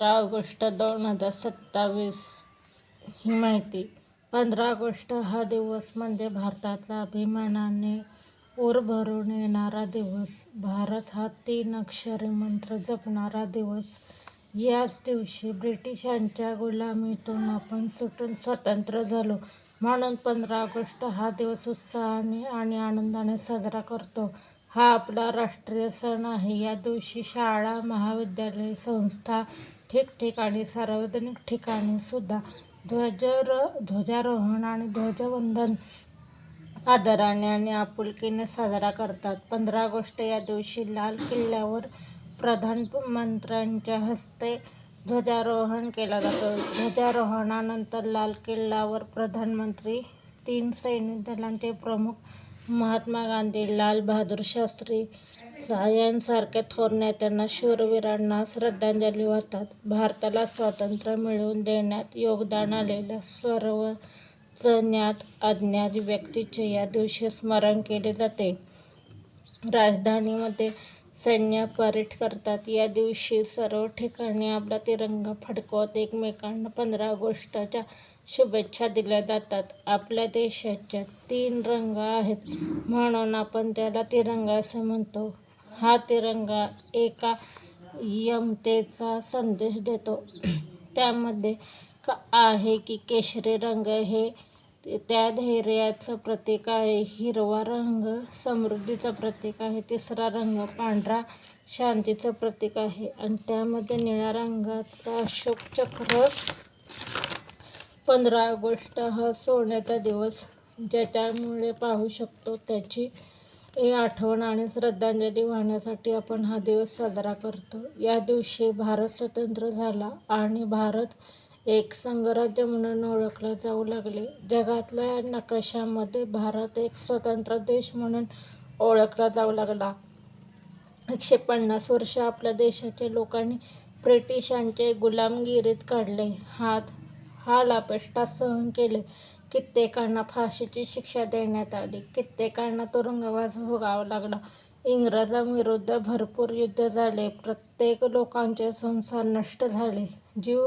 15 August 2027 ही माहिती. 15 August हा दिवस म्हणजे भारताचा अभिमानाने ऊर भरून येणारा दिवस. भारत हा 3 अक्षरी मंत्र जपणारा दिवस. याच दिवशी ब्रिटिशांच्या गुलामीतून आपण सुटून स्वतंत्र झालो. म्हणून 15 ऑगस्ट हा दिवस उत्साहाने आणि आनंदाने साजरा करतो. हा आपला राष्ट्रीय सण आहे. या दिवशी शाळा, महाविद्यालये, संस्था, ठिकठिकाणी सार्वजनिक ठिकाणी सुद्धा ध्वजारोहण आणि ध्वजवंदन आदराने आणि आपुलकीने साजरा करतात. 15 ऑगस्ट या दिवशी लाल किल्ल्यावर प्रधानमंत्र्यांच्या हस्ते ध्वजारोहण केला जातो. ध्वजारोहणानंतर लाल किल्ल्यावर प्रधानमंत्री, 3 सैनिक दलांचे प्रमुख, महात्मा गांधी, लाल बहादूर शास्त्री यांसारख्या थोर नेत्यांना, शूरवीरांना श्रद्धांजली वाहतात. भारताला स्वातंत्र्य मिळवून देण्यात योगदान आलेल्या सर्वच ज्ञात अज्ञात व्यक्तींचे या दिवशी स्मरण केले जाते. राजधानीमध्ये सैन्य परेड करतात. या दिवशी सर्व ठिकाणी आपला तिरंगा फडकवत एकमेकांना 15 ऑगस्टच्या शुभेच्छा दिल्या जातात. आपल्या देशाचे 3 रंग आहेत म्हणून आपण त्याला तिरंगा असे म्हणतो. हा तिरंगा एकमतेचा संदेश देतो. त्यामध्ये आहे की केशरी रंग हे त्या धैर्याचं प्रतीक आहे. हिरवा रंग समृद्धीचं प्रतीक आहे. तिसरा रंग पांढरा शांतीचं प्रतीक आहे आणि त्यामध्ये निळ्या रंगाचा अशोक चक्र. 15 ऑगस्ट हा सोन्याचा दिवस ज्याच्यामुळे पाहू शकतो त्याची आठवण आणि श्रद्धांजली वाहण्यासाठी आपण हा दिवस साजरा करतो. या दिवशी भारत स्वतंत्र झाला आणि भारत एक संघराज्य म्हणून ओळखला जाऊ लागले. जगातल्या नकाशामध्ये भारत एक स्वतंत्र देश म्हणून ओळखला जाऊ लागला. 150 वर्ष आपल्या देशाच्या लोकांनी ब्रिटिशांचे गुलामगिरीत काढले. हाल अपेष्टा सहन केले. कित्येकांना फाशीची शिक्षा देण्यात आली. कित्येकांना तुरुंगवास भोगावा लागला. इंग्रजांविरुद्ध भरपूर युद्ध झाले. प्रत्येक लोकांचे संसार नष्ट झाले. जीव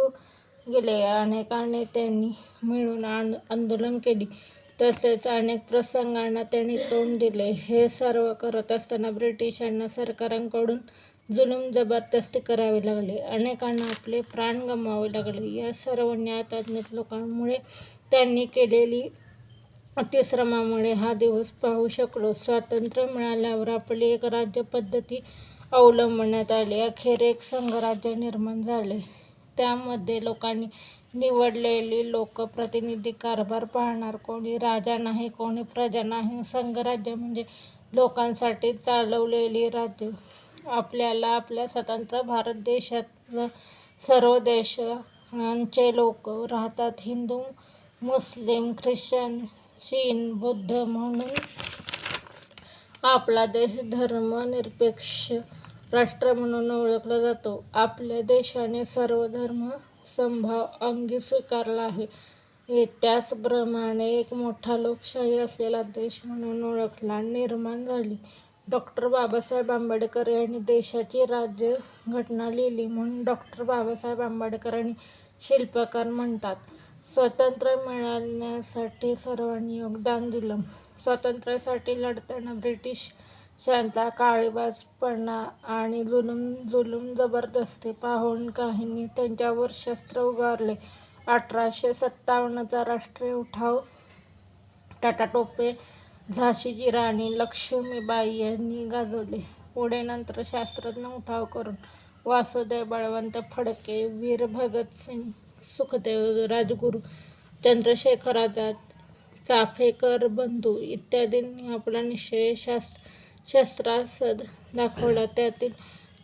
गेले. अनेक नेत्यांनी मिळून आंदोलन केली. तसेच अनेक प्रसंगांना त्यांनी तोंड दिले. हे सर्व करत असताना ब्रिटिशांना सरकारांकडून जुलूम जबरदस्ती करावी लागली. अनेकांना आपले प्राण गमवावे लागले. या सर्व ज्ञात अज्ञात लोकांमुळे त्यांनी केलेली अतिश्रमामुळे हा दिवस पाहू शकलो. स्वातंत्र्य मिळाल्यावर आपली एक राज्यपद्धती अवलंबण्यात आली. अखेर एक संघराज्य निर्माण झाले. त्यामध्ये लोकांनी निवडलेली लोकप्रतिनिधी कारभार पाहणार. कोणी राजा नाही, कोणी प्रजा नाही. संघराज्य म्हणजे लोकांसाठी चालवलेली राज्य. आपल्याला आपल्या स्वतंत्र भारत देशात सर्व देशांचे लोक राहतात. हिंदू, मुस्लिम, ख्रिश्चन, शीख, बौद्ध म्हणून आपला देश धर्मनिरपेक्ष राष्ट्र म्हणून ओळखला जातो. आपल्या देशाने सर्व धर्म समभाव अंगी स्वीकारला आहे. त्याचप्रमाणे एक मोठा लोकशाही असलेला देश म्हणून ओळखला निर्माण झाली. डॉ. बाबासाहेब आंबेडकर यांनी देशाची राज्यघटना लिहिली म्हणून डॉ. बाबासाहेब आंबेडकरांना शिल्पकार म्हणतात. स्वातंत्र्य मिळवण्यासाठी सर्वांनी योगदान दिलं. स्वातंत्र्यासाठी लढताना ब्रिटिशांचा काळीबाजपणा आणि जुलूम जबरदस्ती पाहून काहींनी त्यांच्यावर शस्त्र उगारले. 1857चा राष्ट्रीय उठाव टाटा टोपे, झाशीची राणी लक्ष्मीबाई यांनी गाजवले. पुढे नंतर शास्त्रज्ञ उठाव करून वासुदेव बळवंत फडके, वीर भगतसिंग, सुखदेव, राजगुरू, चंद्रशेखर आझाद, चाफेकर बंधू इत्यादींनी आपला निश्चय शस्त्रास्त्र दाखवला. त्यातील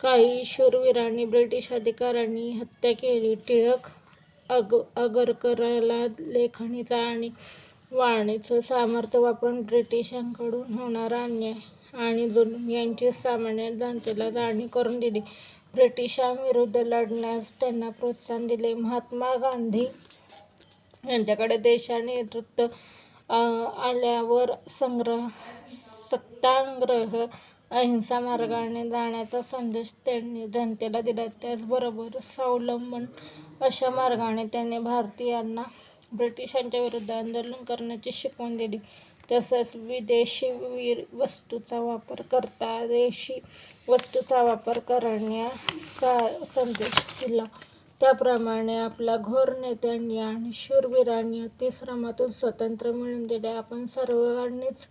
काही शूरवीरांनी ब्रिटिश अधिकाऱ्यांची हत्या केली. टिळक आगरकरला लेखणीचं आणि वाणीचं सामर्थ्य वापरून ब्रिटिशांकडून होणारा अन्याय आणि जुलूम यांची सामान्य जनतेला जाणीव करून दिली. ब्रिटिशांविरुद्ध लढण्यास त्यांना प्रोत्साहन दिले. महात्मा गांधी यांच्याकडे देशाचे नेतृत्व आल्यावर सत्याग्रह अहिंसा मार्गाने जाण्याचा संदेश त्यांनी जनतेला दिला. त्याचबरोबर स्वावलंबन अशा मार्गाने त्यांनी भारतीयांना ब्रिटिशांच्या विरुद्ध आंदोलन करण्याची शिकवण दिली. तसंच विदेशी वस्तूचा वापर करता देशी वस्तूचा वापर करण्याचा संदेश दिला. त्याप्रमाणे आपल्या घोर नेत्यांनी आणि शूरवीरांनी अतिश्रमातून स्वातंत्र्य मिळवून दिले. आपण सर्वांनीच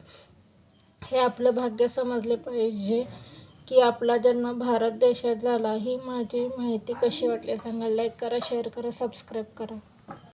हे आपलं भाग्य समजले पाहिजे की आपला जन्म भारत देशात झाला. ही माझी माहिती कशी वाटली सांगा. लाईक करा, शेअर करा, सबस्क्राईब करा.